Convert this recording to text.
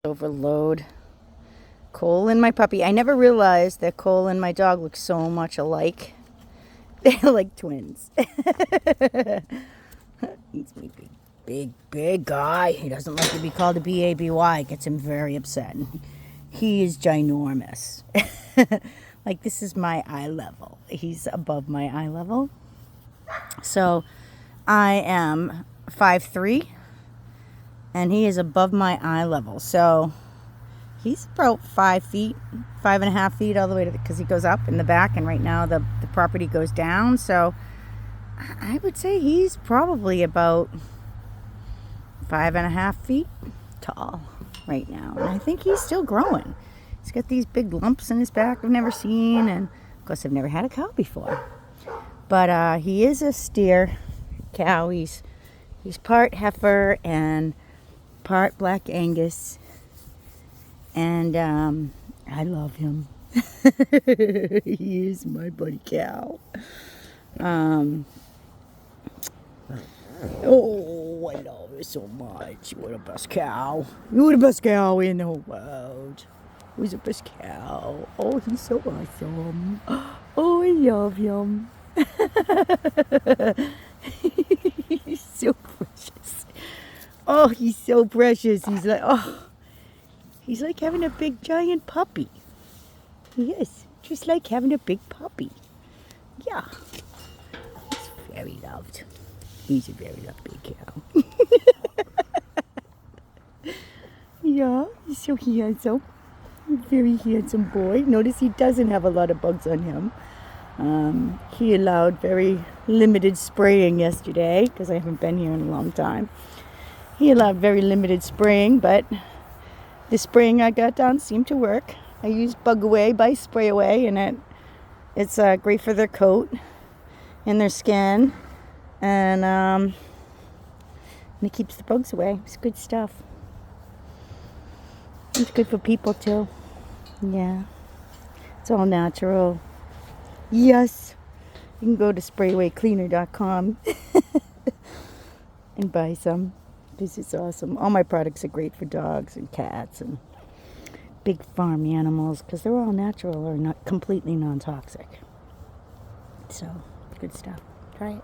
Overload. Cole and my puppy. I never realized that Cole and my dog look so much alike. They're like twins. He's my big guy. He doesn't like to be called a B-A-B-Y. It gets him very upset. He is ginormous. Like, this is my eye level. He's above my eye level. So I am 5'3", and he is above my eye level. So he's about 5 feet, 5.5 feet all the way to because he goes up in the back, and right now the property goes down. So I would say he's probably about 5.5 feet tall right now. And I think he's still growing. He's got these big lumps in his back I've never seen, and of course I've never had a cow before. But he is a steer cow. He's part heifer and part Black Angus. And I love him. He is my buddy cow. Oh, I love you so much. You're the best cow. You're the best cow in the whole world. Who's the best cow? Oh, he's so awesome. Oh, I love him. He's so precious. Oh, he's so precious. He's like, oh. He's like having a big giant puppy. He is. Just like having a big puppy. Yeah. He's very loved. He's a very loved big cow. Yeah, he's so handsome. Very handsome boy. Notice he doesn't have a lot of bugs on him. He allowed very limited spraying yesterday because I haven't been here in a long time. He allowed very limited spraying, but the spraying I got done seemed to work. I used Bug Away by Spray Away, and it's great for their coat and their skin, and it keeps the bugs away. It's good stuff. It's good for people too. Yeah, it's all natural. Yes, you can go to sprayawaycleaner.com and buy some. This is awesome. All my products are great for dogs and cats and big farm animals because they're all natural or not completely non-toxic. So, good stuff. Try it.